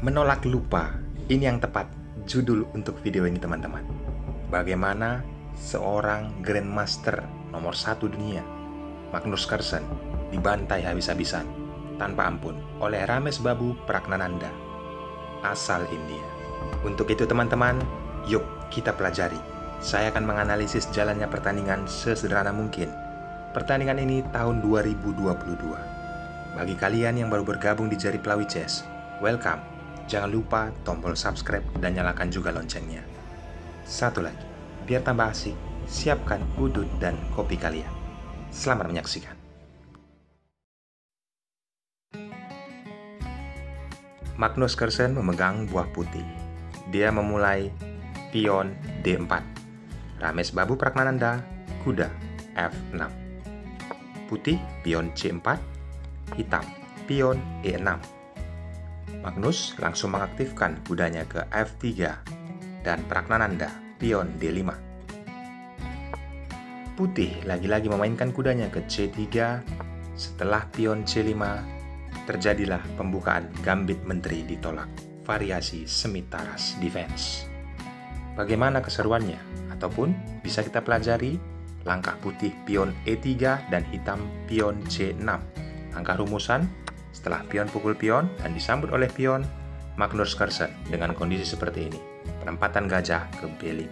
Menolak lupa, ini yang tepat judul untuk video ini teman-teman. Bagaimana seorang Grandmaster nomor 1 dunia, Magnus Carlsen, dibantai habis-habisan tanpa ampun oleh Ramesh Babu Pragnanandha, asal India. Untuk itu teman-teman, yuk kita pelajari. Saya akan menganalisis jalannya pertandingan sesederhana mungkin. Pertandingan ini tahun 2022. Bagi kalian yang baru bergabung di Jari Pelawi Chess, welcome. Jangan lupa tombol subscribe dan nyalakan juga loncengnya. Satu lagi, biar tambah asik, siapkan udut dan kopi kalian. Selamat menyaksikan. Magnus Carlsen memegang buah putih. Dia memulai pion D4. Ramesh Babu Pragnanandha, kuda F6. Putih pion C4, hitam pion E6. Magnus langsung mengaktifkan kudanya ke F3 dan Pragnanandha pion D5. Putih lagi-lagi memainkan kudanya ke C3. Setelah pion C5, terjadilah pembukaan gambit menteri ditolak, variasi semi-taras defense. Bagaimana keseruannya? Ataupun bisa kita pelajari langkah putih pion E3 dan hitam pion C6. Langkah rumusan: setelah pion pukul pion dan disambut oleh pion, Magnus Carlsen dengan kondisi seperti ini, penempatan gajah ke B5.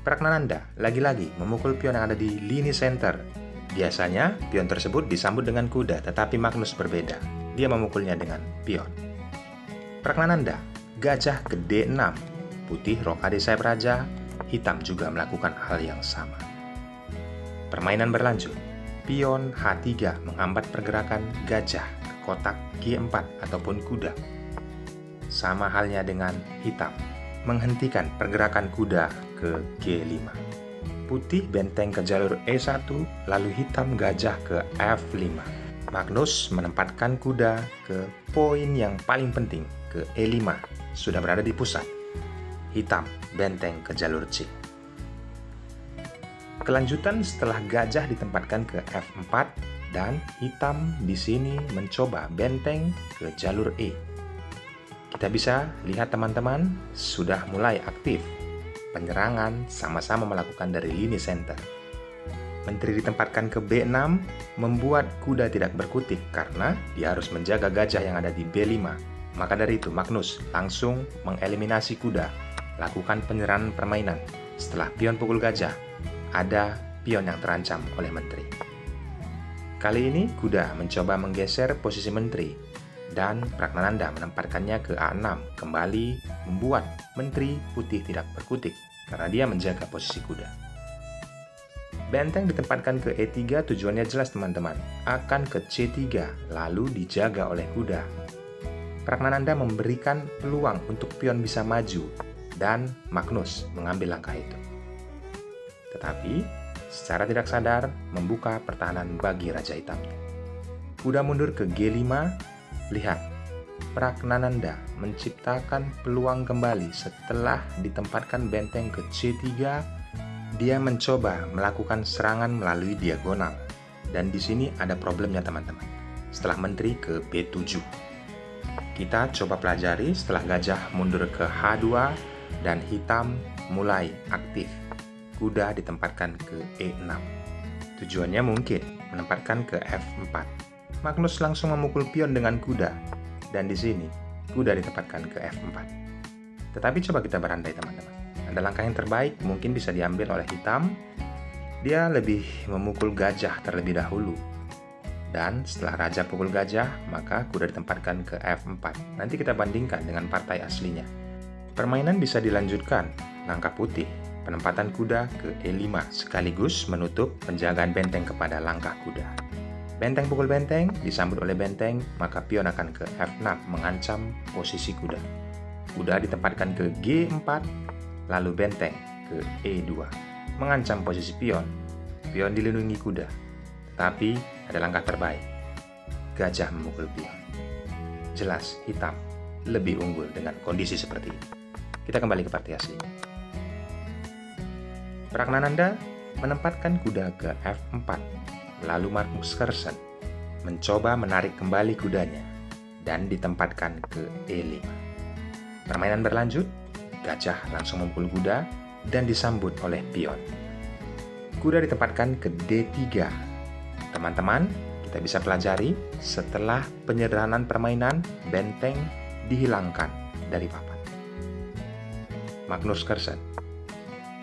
Pragnanandha lagi-lagi memukul pion yang ada di lini center. Biasanya pion tersebut disambut dengan kuda, tetapi Magnus berbeda. Dia memukulnya dengan pion. Pragnanandha gajah ke D6. Putih rokade sayap raja, hitam juga melakukan hal yang sama. Permainan berlanjut. Pion H3 menghambat pergerakan gajah ke kotak G4 ataupun kuda. Sama halnya dengan hitam, menghentikan pergerakan kuda ke G5. Putih benteng ke jalur E1, lalu hitam gajah ke F5. Magnus menempatkan kuda ke poin yang paling penting, ke E5, sudah berada di pusat. Hitam benteng ke jalur C. Kelanjutan setelah gajah ditempatkan ke F4 dan hitam di sini mencoba benteng ke jalur E. Kita bisa lihat teman-teman sudah mulai aktif. Penyerangan sama-sama melakukan dari lini center. Menteri ditempatkan ke B6 membuat kuda tidak berkutik karena dia harus menjaga gajah yang ada di B5. Maka dari itu Magnus langsung mengeliminasi kuda, lakukan penyerangan permainan. Setelah pion pukul gajah, ada pion yang terancam oleh menteri. Kali ini kuda mencoba menggeser posisi menteri dan Pragnanandha menempatkannya ke A6, kembali membuat menteri putih tidak berkutik karena dia menjaga posisi kuda. Benteng ditempatkan ke E3, tujuannya jelas teman-teman, akan ke C3 lalu dijaga oleh kuda. Pragnanandha memberikan peluang untuk pion bisa maju dan Magnus mengambil langkah itu. Tetapi, secara tidak sadar membuka pertahanan bagi Raja Hitamnya. Kuda mundur ke G5, lihat, Pragnanandha menciptakan peluang kembali setelah ditempatkan benteng ke C3, dia mencoba melakukan serangan melalui diagonal. Dan di sini ada problemnya teman-teman, setelah menteri ke B7. Kita coba pelajari setelah gajah mundur ke H2 dan hitam mulai aktif. Kuda ditempatkan ke E6. Tujuannya mungkin menempatkan ke F4. Magnus langsung memukul pion dengan kuda, dan di sini kuda ditempatkan ke F4. Tetapi coba kita berandai teman-teman. Ada langkah yang terbaik mungkin bisa diambil oleh hitam. Dia lebih memukul gajah terlebih dahulu. Dan setelah raja pukul gajah, maka kuda ditempatkan ke F4. Nanti kita bandingkan dengan partai aslinya. Permainan bisa dilanjutkan. Langkah putih, penempatan kuda ke E5 sekaligus menutup penjagaan benteng kepada langkah kuda. Benteng pukul benteng, disambut oleh benteng, maka pion akan ke F6 mengancam posisi kuda. Kuda ditempatkan ke G4, lalu benteng ke E2 mengancam posisi pion. Pion dilindungi kuda, tetapi ada langkah terbaik. Gajah memukul pion. Jelas hitam lebih unggul dengan kondisi seperti ini. Kita kembali ke partai aslinya. Pragnanandha menempatkan kuda ke F4, lalu Magnus Carlsen mencoba menarik kembali kudanya dan ditempatkan ke E5. Permainan berlanjut, gajah langsung memukul kuda dan disambut oleh pion. Kuda ditempatkan ke D3. Teman-teman, kita bisa pelajari setelah penyederhanaan permainan, benteng dihilangkan dari papan. Magnus Carlsen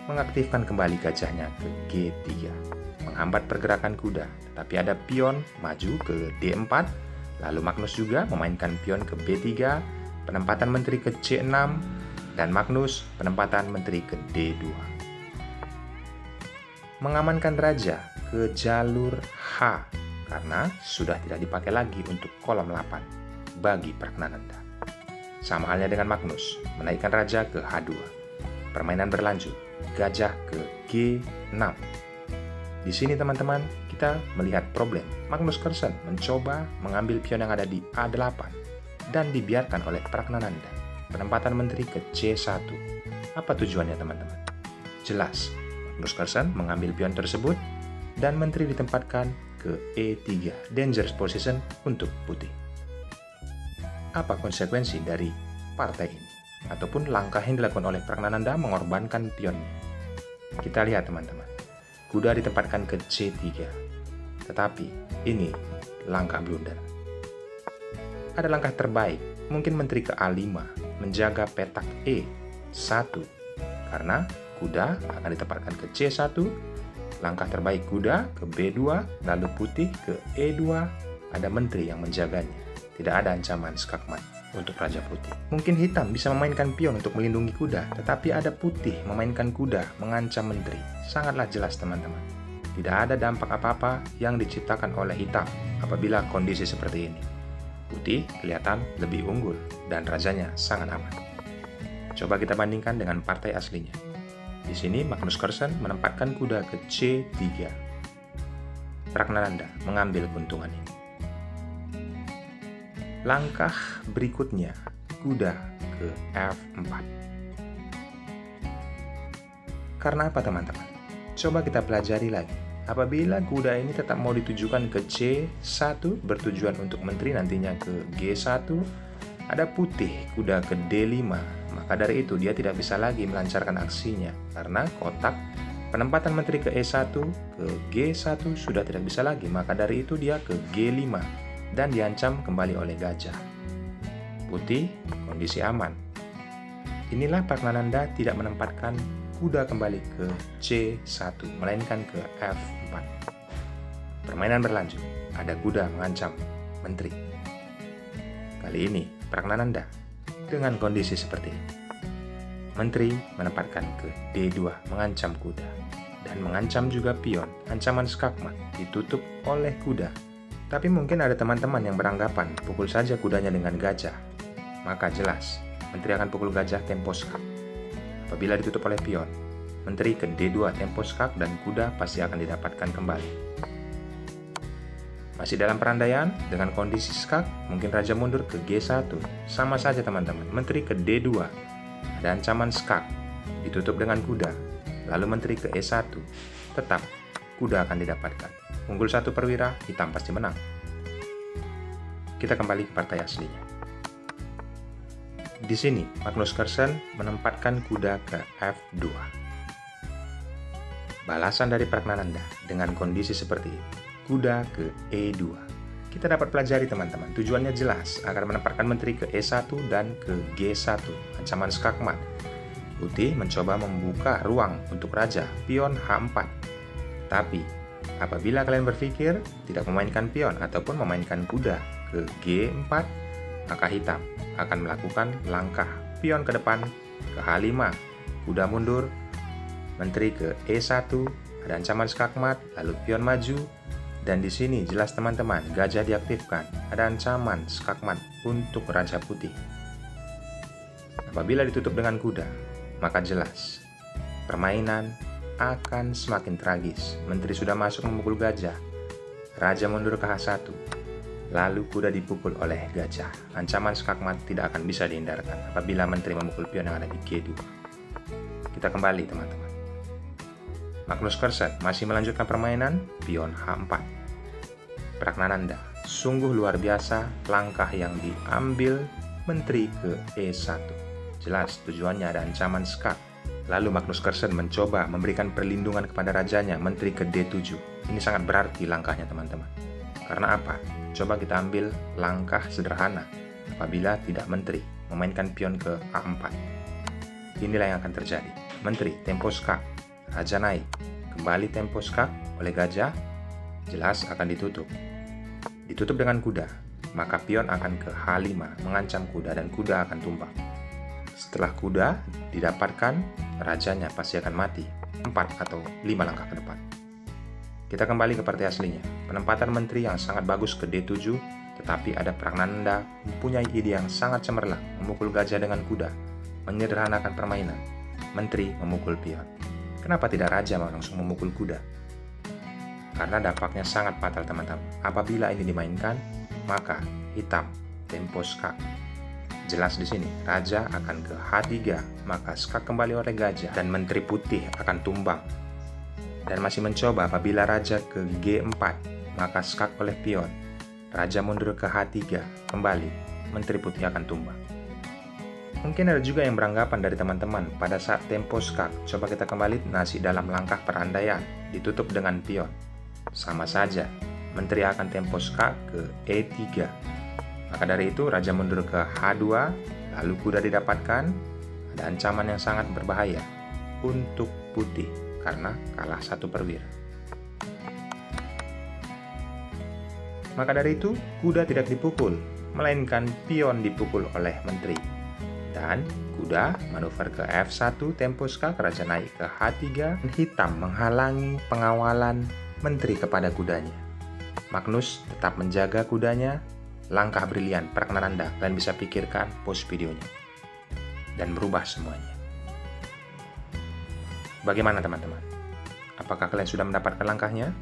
mengaktifkan kembali gajahnya ke G3, menghambat pergerakan kuda, tetapi ada pion maju ke D4, lalu Magnus juga memainkan pion ke B3, penempatan menteri ke C6, dan Magnus penempatan menteri ke D2. Mengamankan raja ke jalur H, karena sudah tidak dipakai lagi untuk kolom 8 bagi Pragnananda. Sama halnya dengan Magnus, menaikkan raja ke H2. Permainan berlanjut, gajah ke G6. Di sini teman-teman, kita melihat problem. Magnus Carlsen mencoba mengambil pion yang ada di A8 dan dibiarkan oleh Pragnananda. Penempatan menteri ke C1. Apa tujuannya teman-teman? Jelas, Magnus Carlsen mengambil pion tersebut dan menteri ditempatkan ke E3, dangerous position untuk putih. Apa konsekuensi dari partai ini? Ataupun langkah yang dilakukan oleh Pragnananda mengorbankan pionnya. Kita lihat teman-teman, kuda ditempatkan ke C3, tetapi ini langkah blunder. Ada langkah terbaik, mungkin menteri ke A5, menjaga petak E1, karena kuda akan ditempatkan ke C1, langkah terbaik kuda ke B2, lalu putih ke E2, ada menteri yang menjaganya. Tidak ada ancaman skakmat untuk Raja Putih. Mungkin hitam bisa memainkan pion untuk melindungi kuda, tetapi ada putih memainkan kuda mengancam menteri. Sangatlah jelas teman-teman. Tidak ada dampak apa-apa yang diciptakan oleh hitam apabila kondisi seperti ini. Putih kelihatan lebih unggul dan rajanya sangat aman. Coba kita bandingkan dengan partai aslinya. Di sini Magnus Carlsen menempatkan kuda ke C3. Pragnananda mengambil keuntungan ini. Langkah berikutnya, kuda ke F4. Karena apa teman-teman? Coba kita pelajari lagi. Apabila kuda ini tetap mau ditujukan ke C1, bertujuan untuk menteri nantinya ke G1, ada putih kuda ke D5, maka dari itu dia tidak bisa lagi melancarkan aksinya, karena kotak penempatan menteri ke E1 ke G1 sudah tidak bisa lagi, maka dari itu dia ke G5 dan diancam kembali oleh gajah. Putih kondisi aman. Inilah Pragnananda tidak menempatkan kuda kembali ke C1, melainkan ke F4. Permainan berlanjut, ada kuda mengancam menteri. Kali ini Pragnananda dengan kondisi seperti ini. Menteri menempatkan ke D2, mengancam kuda, dan mengancam juga pion. Ancaman skakmat ditutup oleh kuda. Tapi mungkin ada teman-teman yang beranggapan pukul saja kudanya dengan gajah. Maka jelas, menteri akan pukul gajah tempo skak. Apabila ditutup oleh pion, menteri ke D2 tempo skak dan kuda pasti akan didapatkan kembali. Masih dalam perandaian, dengan kondisi skak, mungkin raja mundur ke G1. Sama saja teman-teman, menteri ke D2. Ada ancaman skak, ditutup dengan kuda. Lalu menteri ke E1. Tetap, kuda akan didapatkan. Unggul 1 perwira, hitam pasti menang. Kita kembali ke partai aslinya. Di sini, Magnus Carlsen menempatkan kuda ke F2. Balasan dari Pragnananda dengan kondisi seperti ini. Kuda ke E2. Kita dapat pelajari teman-teman, tujuannya jelas agar menempatkan menteri ke E1 dan ke G1, ancaman skakmat. Putih mencoba membuka ruang untuk raja, pion H4. Tapi, apabila kalian berpikir tidak memainkan pion ataupun memainkan kuda ke G4, maka hitam akan melakukan langkah pion ke depan ke H5, kuda mundur, menteri ke E1, ada ancaman skakmat, lalu pion maju, dan di sini jelas teman-teman, gajah diaktifkan, ada ancaman skakmat untuk Raja Putih. Apabila ditutup dengan kuda, maka jelas permainan akan semakin tragis. Menteri sudah masuk memukul gajah, raja mundur ke H1, lalu kuda dipukul oleh gajah. Ancaman skakmat tidak akan bisa dihindarkan apabila menteri memukul pion yang ada di G2. Kita kembali teman-teman. Magnus Carlsen masih melanjutkan permainan pion H4. Pragnananda Sungguh luar biasa langkah yang diambil menteri ke E1. Jelas tujuannya ada ancaman skak. Lalu Magnus Carlsen mencoba memberikan perlindungan kepada rajanya, menteri ke D7. Ini sangat berarti langkahnya teman-teman. Karena apa? Coba kita ambil langkah sederhana apabila tidak menteri memainkan pion ke A4. Inilah yang akan terjadi. Menteri tempo skak, raja naik, kembali tempo skak oleh gajah, jelas akan ditutup. Ditutup dengan kuda, maka pion akan ke H5 mengancam kuda dan kuda akan tumbang. Setelah kuda didapatkan, rajanya pasti akan mati 4 atau 5 langkah ke depan. Kita kembali ke partai aslinya. Penempatan menteri yang sangat bagus ke D7, tetapi ada Pragnanda mempunyai ide yang sangat cemerlang, memukul gajah dengan kuda, menyederhanakan permainan. Menteri memukul pion. Kenapa tidak raja mau langsung memukul kuda? Karena dampaknya sangat fatal teman-teman. Apabila ini dimainkan, maka hitam tempo skak. Jelas di sini, raja akan ke H3, maka skak kembali oleh gajah dan menteri putih akan tumbang. Dan masih mencoba apabila raja ke G4, maka skak oleh pion. Raja mundur ke H3, kembali, menteri putih akan tumbang. Mungkin ada juga yang beranggapan dari teman-teman pada saat tempo skak, coba kita kembali masih dalam langkah perandaian, ditutup dengan pion. Sama saja, menteri akan tempo skak ke E3. Maka dari itu, raja mundur ke H2, lalu kuda didapatkan, ada ancaman yang sangat berbahaya untuk putih, karena kalah 1 perwira. Maka dari itu, kuda tidak dipukul, melainkan pion dipukul oleh menteri. Dan kuda manuver ke F1, tempo skak, raja naik ke H3, hitam menghalangi pengawalan menteri kepada kudanya. Magnus tetap menjaga kudanya. Langkah brilian Pragnanda, kalian bisa pikirkan pause videonya dan merubah semuanya. Bagaimana teman-teman? Apakah kalian sudah mendapatkan langkahnya?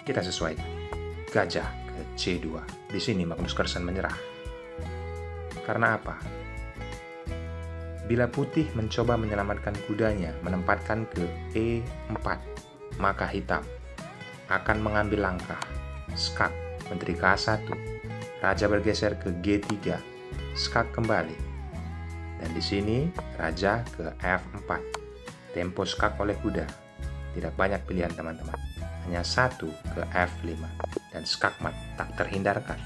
Kita sesuaikan. Gajah ke C2. Di sini Magnus Carlsen menyerah. Karena apa? Bila putih mencoba menyelamatkan kudanya, menempatkan ke E4, maka hitam akan mengambil langkah skak, menteri ke A1, raja bergeser ke G3, skak kembali. Dan di sini raja ke F4, tempo skak oleh kuda. Tidak banyak pilihan teman-teman, hanya 1 ke F5 dan skakmat tak terhindarkan.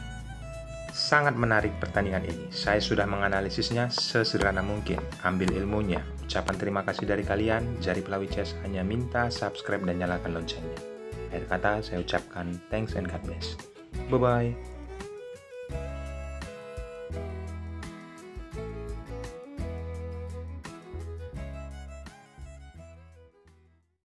Sangat menarik pertandingan ini. Saya sudah menganalisisnya sesederhana mungkin. Ambil ilmunya. Ucapan terima kasih dari kalian. Jari Pelawi Chess hanya minta subscribe dan nyalakan loncengnya. Akhir kata saya ucapkan thanks and God bless. Bye-bye.